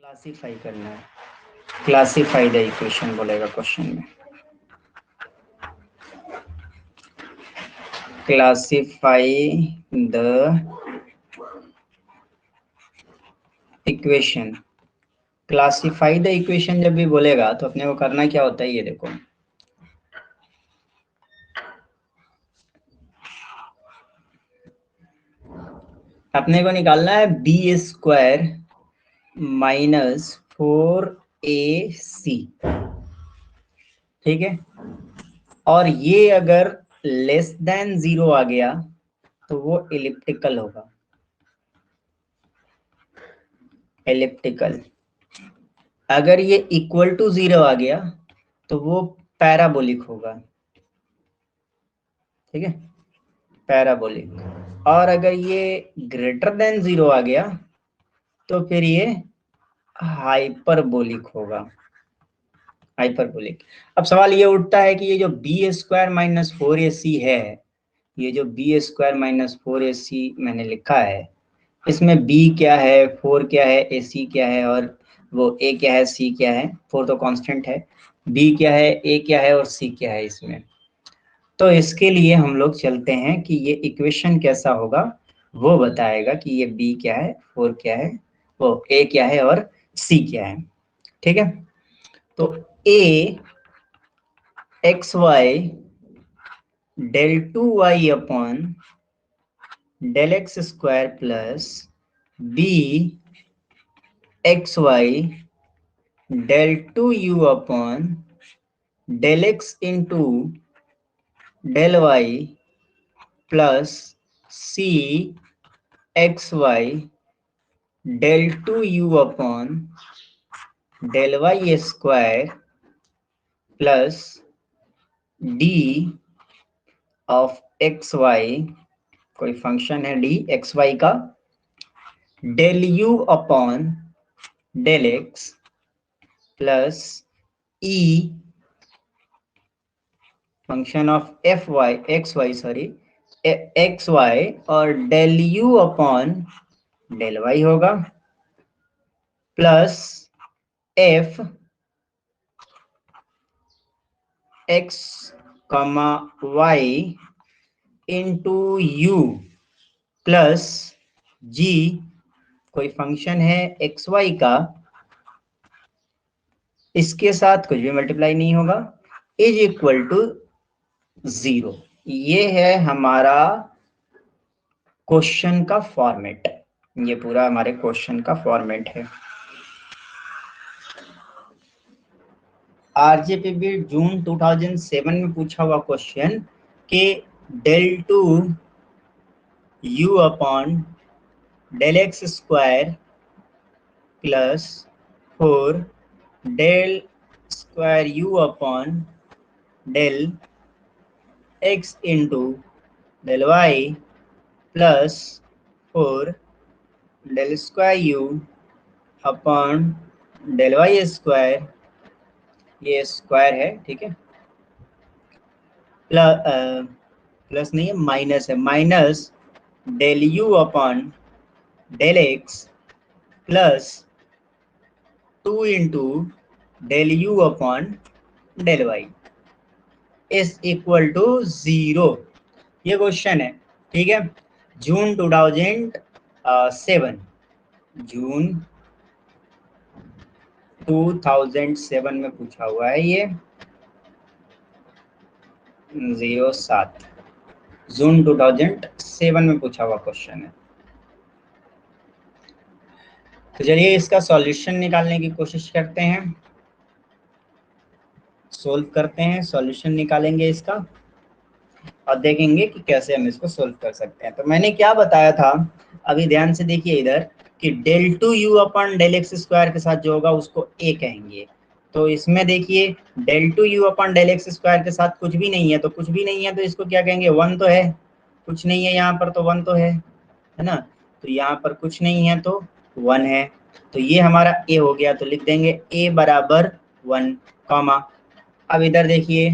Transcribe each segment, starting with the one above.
Classify करना है, classify the equation बोलेगा क्वेश्चन में। Classify the equation. Classify the equation जब भी बोलेगा तो अपने को करना क्या होता है, ये देखो। अपने को निकालना है बी स्क्वायर माइनस 4ac, ठीक है। और ये अगर लेस देन 0 आ गया तो वो एलिप्टिकल होगा, एलिप्टिकल। अगर ये इक्वल टू 0 आ गया तो वो पैराबोलिक होगा, ठीक है, पैराबोलिक। और अगर ये ग्रेटर देन 0 आ गया तो फिर ये हाइपरबोलिक होगा, हाइपरबोलिक। अब सवाल ये उठता है कि ये जो बी स्क्वायर माइनस 4ac है, ये जो बी स्क्वायर माइनस 4ac मैंने लिखा है, इसमें b क्या है, 4 क्या है, ac क्या है, और वो a क्या है, c क्या है। 4 तो कांस्टेंट है, b क्या है, a क्या है और c क्या है इसमें। तो इसके लिए हम लोग चलते हैं कि ये इक्वेशन कैसा होगा वो बताएगा कि ये b क्या है, 4 क्या है, वो a क्या है और c क्या है, ठीक है। तो a x y del 2y upon del x square plus b x y del 2u upon del x into del y plus c x y del 2u upon del y square plus d of x y, कोई function है d x y का, del u upon del x plus e function of F y x y, sorry x y, और del u upon del y होगा plus F x comma y into u plus g, कोई function है x y का, इसके साथ कुछ भी multiply नहीं होगा, इज इक्वल टू 0। ये है हमारा क्वेश्चन का फॉर्मेट, ये पूरा हमारे क्वेश्चन का फॉर्मेट है। आरजेपीबी जून 2007 में पूछा हुआ क्वेश्चन कि del 2 u upon del x square plus 4 del square u upon del x into del y plus 4 del square u upon del y square, ये स्क्वायर है, ठीक है, प्लस नहीं है, माइनस है, minus del u upon del x plus 2 into del u upon del y is equal to 0। ये question है, ठीक है, जून 2007, जून 2007 में पूछा हुआ है ये, 07 जून 2007 में पूछा हुआ क्वेश्चन है। तो चलिए इसका सॉल्यूशन निकालने की कोशिश करते हैं, सोल्व करते हैं, सॉल्यूशन निकालेंगे इसका और देखेंगे कि कैसे हम इसको सोल्व कर सकते हैं। तो मैंने क्या बताया था, अभी ध्यान से देखिए इधर, कि del 2 u upon del x square के साथ जो होगा उसको a कहेंगे। तो इसमें देखिए del 2 u upon del x square के साथ कुछ भी नहीं है, तो कुछ भी नहीं है तो इसको क्या कहेंगे, 1 तो है, कुछ नहीं है यहाँ पर तो 1 तो है ना। तो यहाँ पर कुछ नहीं है तो 1 है, तो ये हमारा a हो गया। तो लिख देंगे a बराबर 1 कॉमा। अब इधर देखिए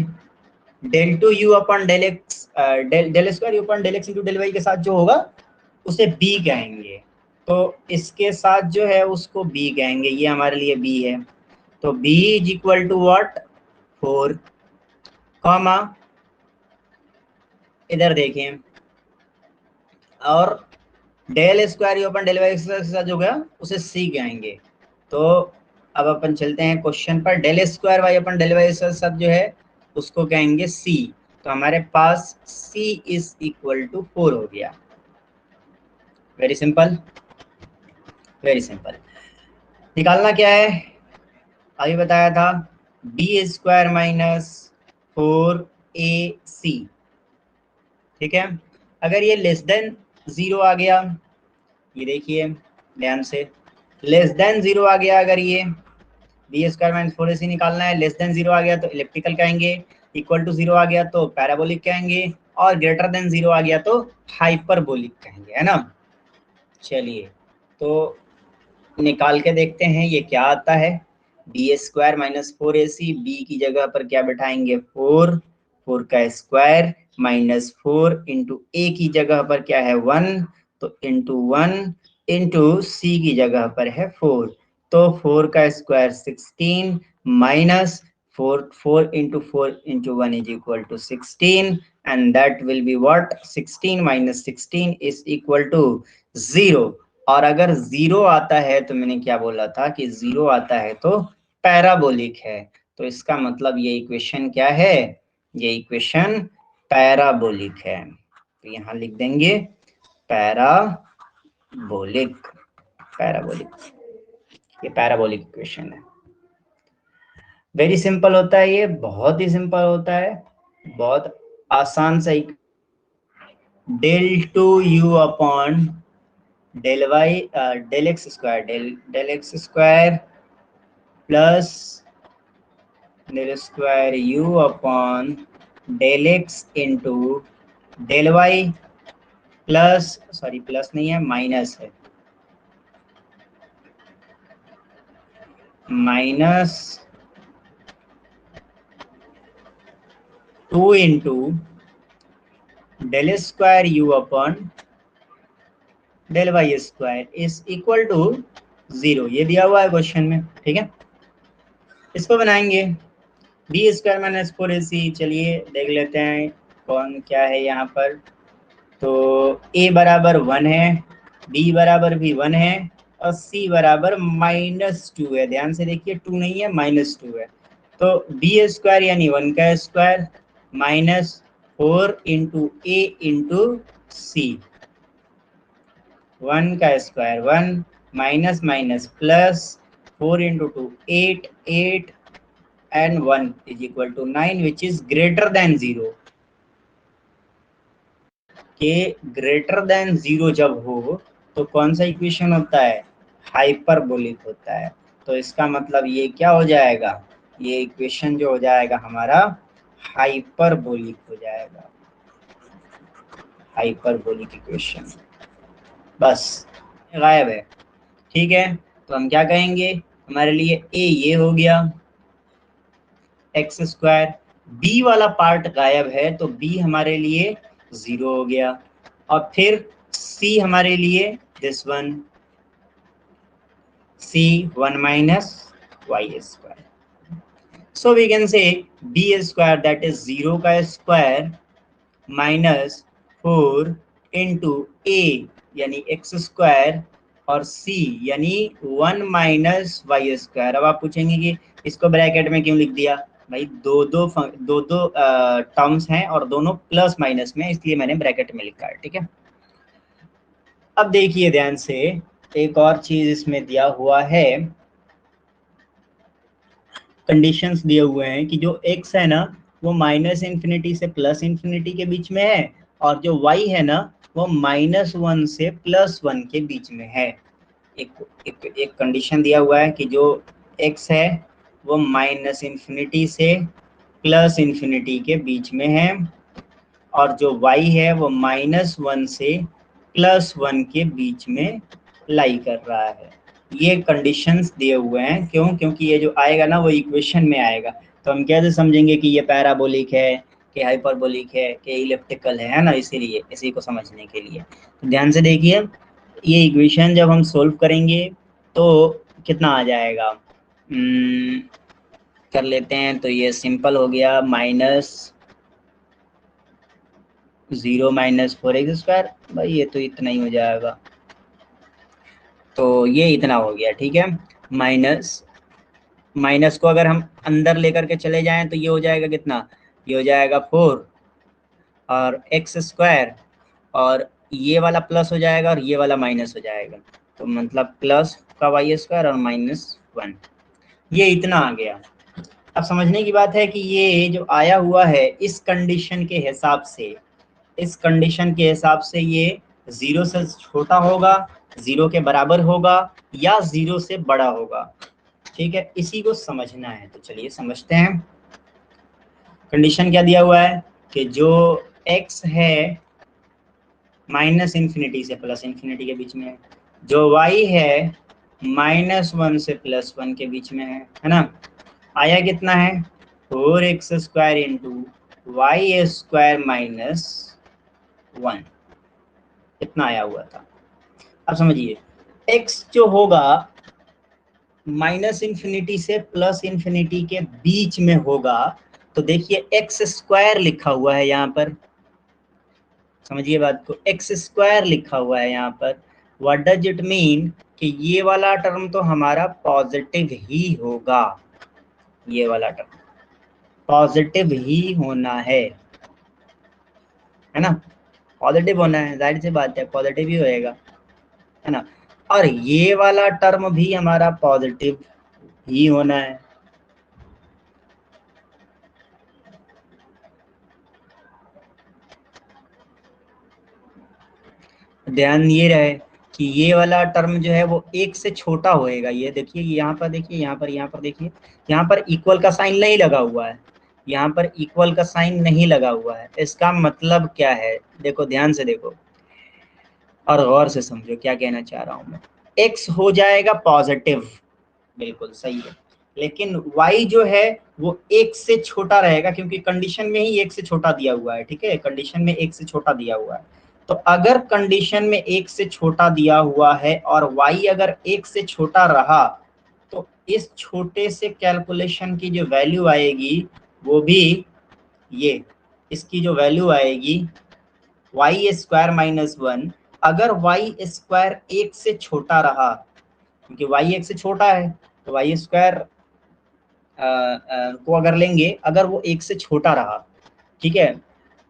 del 2 u upon del x del square u upon del x into del y के साथ जो होगा उसे b कहेंगे। तो इसके साथ जो है उसको b कहेंगे, ये हमारे लिए b है। तो b is equal to what 4, comma इधर देखें, और del square u upon del y के साथ जो गया उसे c कहेंगे। तो अब अपन चलते हैं क्वेश्चन पर। डेल स्क्वायर वाई अपन डेल वाई के साथ जो है उसको कहेंगे c। तो हमारे पास c इज इक्वल टू 4 हो गया। Very simple, very simple. निकालना क्या है, अभी बताया था, बी स्क्वायर माइनस 4ac। ठीक है, अगर ये लेस देन 0 आ गया, ये देखिए ध्यान से, लेस देन 0 आ गया, अगर ये बी स्क्वायर माइनस 4ac निकालना है, लेस देन 0 आ गया तो इलेप्टिकल कहेंगे, इक्वल टू 0 आ गया तो पैराबोलिक कहेंगे, और ग्रेटर देन 0 आ गया तो हाइपरबोलिक कहेंगे, है ना। चलिए तो निकाल के देखते हैं ये क्या आता है। B square minus 4ac, B की जगह पर क्या बैठाएंगे 4, 4 का स्क्वायर माइनस 4 इंटू ए की जगह पर क्या है 1, तो इंटू 1 इंटू सी की जगह पर है 4, तो 4 का square 16 minus 4 into 4 into 1 is equal to 16, and that will be what 16 minus 16 is equal to 0। और अगर 0 आता है तो मैंने क्या बोला था कि 0 आता है तो पैराबोलिक है। तो इसका मतलब ये इक्वेशन क्या है, ये इक्वेशन पैराबोलिक है। तो यहाँ लिख देंगे पैराबोलिक, पैराबोलिक, ये पैराबोलिक इक्वेशन है। वेरी सिंपल होता है, ये बहुत ही सिंपल होता है, बहुत आसान सा। Del two u upon del y del x square, del x square plus del square u upon del x into del y plus, sorry plus नहीं है माइनस है, minus 2 into del square u upon del y square is equal to 0। ये दिया हुआ है question में, ठीक है। इसको बनाएंगे बी स्क्वायर माइनस 4ac। चलिए देख लेते हैं कौन क्या है यहाँ पर। तो a बराबर 1 है, b बराबर भी 1 है, और c बराबर -2 है। ध्यान से देखिए 2 नहीं है, -2 है। तो बी स्क्वायर यानी 1 का स्क्वायर माइनस 4 इंटू ए इंटू सी, 1 का square 1 minus minus plus 4 into 2 8, 8 and 1 is equal to 9 which is greater than 0। के ग्रेटर देन 0 जब हो तो कौन सा इक्वेशन होता है, हाइपरबोलिक होता है। तो इसका मतलब ये क्या हो जाएगा, ये इक्वेशन जो हो जाएगा हमारा हाइपरबोलिक हो जाएगा, हाइपरबोलिक इक्वेशन। बस गायब है, ठीक है। तो हम क्या कहेंगे, हमारे लिए ए ये हो गया एक्स स्क्वायर, बी वाला पार्ट गायब है तो बी हमारे लिए 0 हो गया, और फिर सी हमारे लिए this one, c 1 minus y square. So we can say b square that is 0 का स्क्वायर माइनस 4 इंटू ए यानी एक्स स्क्वायर, और सी यानी 1 माइनस वाई स्क्वायर। अब आप पूछेंगे कि इसको ब्रैकेट में क्यों लिख दिया, भाई दो दो टर्म्स हैं और दोनों प्लस माइनस में, इसलिए मैंने ब्रैकेट में लिखा है, ठीक है। अब देखिए ध्यान से, एक और चीज इसमें दिया हुआ है, कंडीशंस दिए हुए हैं कि जो x है ना वो माइनस इन्फिनिटी से प्लस इन्फिनिटी के बीच में है, और जो y है ना वो -1 से +1 के बीच में है। एक कंडीशन दिया हुआ है कि जो x है वो माइनस इन्फिनिटी से प्लस इन्फिनिटी के बीच में है, और जो y है वो -1 से +1 के बीच में लाई कर रहा है। ये कंडीशंस दिए हुए हैं, क्यों, क्योंकि ये जो आएगा ना वो इक्वेशन में आएगा। तो हम कैसे समझेंगे कि ये पैराबोलिक है, कि हाइपरबोलिक है, कि इलिप्टिकल है ना, इसीलिए इसी को समझने के लिए। तो ध्यान से देखिए, ये इक्वेशन जब हम सोल्व करेंगे तो कितना आ जाएगा, कर लेते हैं। तो ये सिंपल हो गया, -0 - 4x²। भाई ये तो इतना ही हो जाएगा, तो ये इतना हो गया, ठीक है। माइनस माइनस को अगर हम अंदर लेकर के चले जाएं तो ये हो जाएगा कितना, ये हो जाएगा 4 और x², और ये वाला प्लस हो जाएगा और ये वाला माइनस हो जाएगा, तो मतलब प्लस का y² और -1, ये इतना आ गया। अब समझने की बात है कि ये जो आया हुआ है इस कंडीशन के हिसाब से, इस कंडीशन के हिसाब से ये 0 से छोटा होगा, 0 के बराबर होगा, या 0 से बड़ा होगा, ठीक है। इसी को समझना है, तो चलिए समझते हैं। कंडीशन क्या दिया हुआ है कि जो x है -∞ से +∞ के बीच में है, जो y है -1 से +1 के बीच में है ना। आया कितना है, 4x² इंटू y² -1, इतना आया हुआ था। अब समझिए, x जो होगा -∞ से +∞ के बीच में होगा, तो देखिए x² लिखा हुआ है यहाँ पर, समझिए बात को, x² लिखा हुआ है यहाँ पर। व्हाट डज इट मीन कि ये वाला टर्म तो हमारा पॉजिटिव ही होगा, ये वाला टर्म पॉजिटिव ही होना है ना, पॉजिटिव होना है, जाहिर सी बात है पॉजिटिव ही होएगा, है ना। और ये वाला टर्म भी हमारा पॉजिटिव ही होना है। ध्यान ये रहे कि ये वाला टर्म जो है वो 1 से छोटा होएगा। ये देखिए यहाँ पर, देखिए यहाँ पर देखिए, यहाँ पर इक्वल का साइन नहीं लगा हुआ है, यहाँ पर इक्वल का साइन नहीं लगा हुआ है। इसका मतलब क्या है, देखो ध्यान से देखो और गौर से समझो क्या कहना चाह रहा हूँ मैं। x हो जाएगा पॉजिटिव, बिल्कुल सही है, लेकिन y जो है वो 1 से छोटा रहेगा, क्योंकि कंडीशन में ही 1 से छोटा दिया हुआ है, ठीक है, कंडीशन में 1 से छोटा दिया हुआ है। तो अगर कंडीशन में 1 से छोटा दिया हुआ है और y अगर 1 से छोटा रहा, तो इस छोटे से कैलकुलेशन की जो वैल्यू आएगी वो भी ये, इसकी जो वैल्यू आएगी y² -1, अगर y² 1 से छोटा रहा, क्योंकि y 1 से छोटा है, तो y² को अगर लेंगे, अगर वो 1 से छोटा रहा, ठीक है,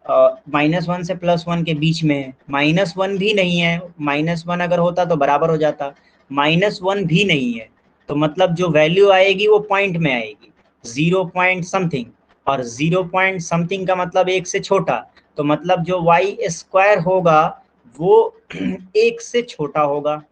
-1 से +1 के बीच में है, -1 भी नहीं है, -1 अगर होता तो बराबर हो जाता, -1 भी नहीं है, तो मतलब जो वैल्यू आएगी वो पॉइंट में आएगी, 0 पॉइंट समथिंग, और 0 पॉइंट समथिंग का मतलब 1 से छोटा, तो मतलब जो y² होगा वो 1 से छोटा होगा,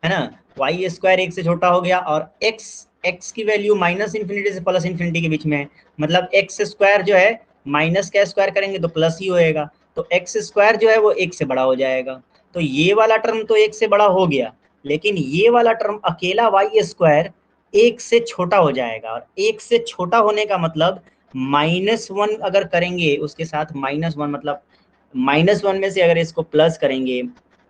है ना। y² 1 से छोटा हो गया, और x की वैल्यू -∞ से +∞ के बीच में है, मतलब x² जो है माइनस का स्क्वायर करेंगे तो प्लस ही होएगा, तो x² जो है वो 1 से बड़ा हो जाएगा। तो ये वाला टर्म तो 1 से बड़ा हो गया, लेकिन ये वाला टर्म अकेला y² 1 से छोटा हो जाएगा, और 1 से छोटा होने का मतलब -1 अगर करेंगे उसके साथ, -1 मतलब -1 में से अगर इसको प्लस करेंगे,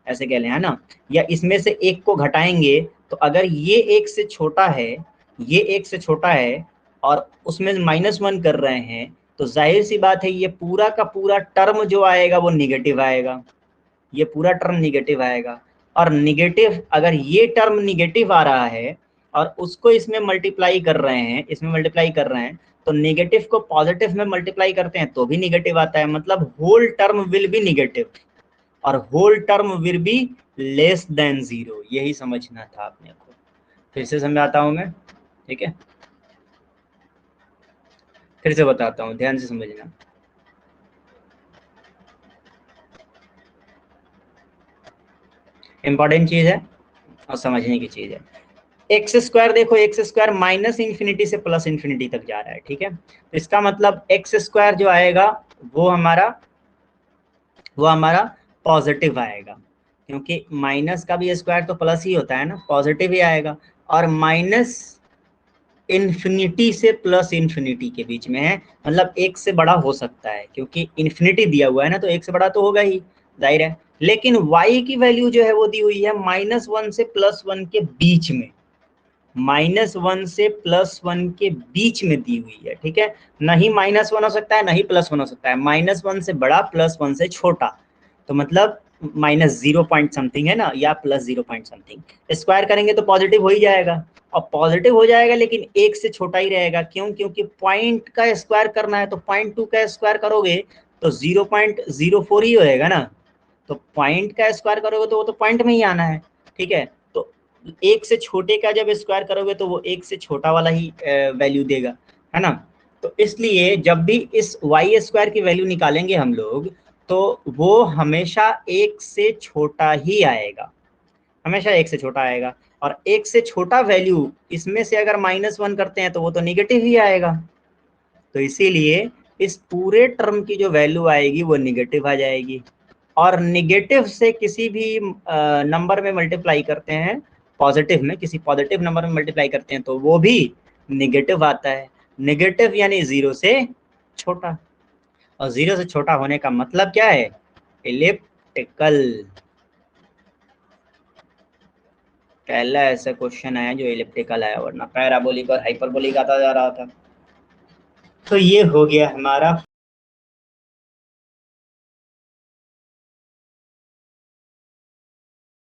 ऐसे कह लें, है ना, या इसमें से एक को घटाएंगे, तो अगर ये 1 से छोटा है, ये 1 से छोटा है और उसमें -1 कर रहे हैं, तो जाहिर सी बात है ये पूरा का पूरा टर्म जो आएगा वो निगेटिव आएगा, ये पूरा टर्म निगेटिव आएगा। और निगेटिव, अगर ये टर्म निगेटिव आ रहा है और उसको इसमें मल्टीप्लाई कर रहे हैं, इसमें मल्टीप्लाई कर रहे हैं, तो नेगेटिव को पॉजिटिव में मल्टीप्लाई करते हैं तो भी निगेटिव आता है, मतलब whole term will be negative, और whole term will be less than 0, यही समझना था आपने को। फिर से समझाता हूं मैं, ठीक है, फिर से बताता हूँ, ध्यान से समझना। इंपॉर्टेंट चीज है और समझने की चीज है। x² देखो, x² -∞ से +∞ तक जा रहा है, ठीक है, तो इसका मतलब x² जो आएगा वो हमारा पॉजिटिव आएगा, क्योंकि माइनस का भी स्क्वायर तो प्लस ही होता है ना, पॉजिटिव ही आएगा। और -∞ से +∞ के बीच में है, मतलब 1 से बड़ा हो सकता है, क्योंकि इन्फिनिटी दिया हुआ है ना, तो 1 से बड़ा तो होगा ही, जाहिर है। लेकिन y की वैल्यू जो है वो दी हुई है -1 से +1 के बीच में, -1 से +1 के बीच में दी हुई है, ठीक है। नहीं -1 हो सकता है, नहीं +1 हो सकता है, -1 से बड़ा, +1 से छोटा, तो मतलब -0 पॉइंट समथिंग है ना, या +0 पॉइंट समथिंग। स्क्वायर करेंगे तो पॉजिटिव हो ही जाएगा, और पॉजिटिव हो जाएगा लेकिन 1 से छोटा ही रहेगा। क्यों? क्योंकि पॉइंट का स्क्वायर करना है, तो 0.2 का स्क्वायर करोगे तो 0.04 ही होएगा ना, तो पॉइंट का स्क्वायर करोगे तो वो तो पॉइंट में ही आना है, ठीक है। तो 1 से छोटे का जब स्क्वायर करोगे तो वो 1 से छोटा वाला ही वैल्यू देगा, है ना। तो इसलिए जब भी इस वाई स्क्वायर की वैल्यू निकालेंगे हम लोग, तो वो हमेशा 1 से छोटा ही आएगा, हमेशा 1 से छोटा आएगा। और 1 से छोटा वैल्यू इसमें से अगर -1 करते हैं तो वो तो निगेटिव ही आएगा, तो इसीलिए इस पूरे टर्म की जो वैल्यू आएगी वो निगेटिव आ जाएगी। और निगेटिव से किसी भी नंबर में मल्टीप्लाई करते हैं, पॉजिटिव में किसी पॉजिटिव नंबर में मल्टीप्लाई करते हैं तो वो भी निगेटिव आता है। निगेटिव यानी 0 से छोटा, और 0 से छोटा होने का मतलब क्या है? इलिप्टिकल। पहला ऐसा क्वेश्चन आया जो इलिप्टिकल आया, वरना पैराबोलिक और हाइपरबोलिक आता जा रहा था। तो ये हो गया हमारा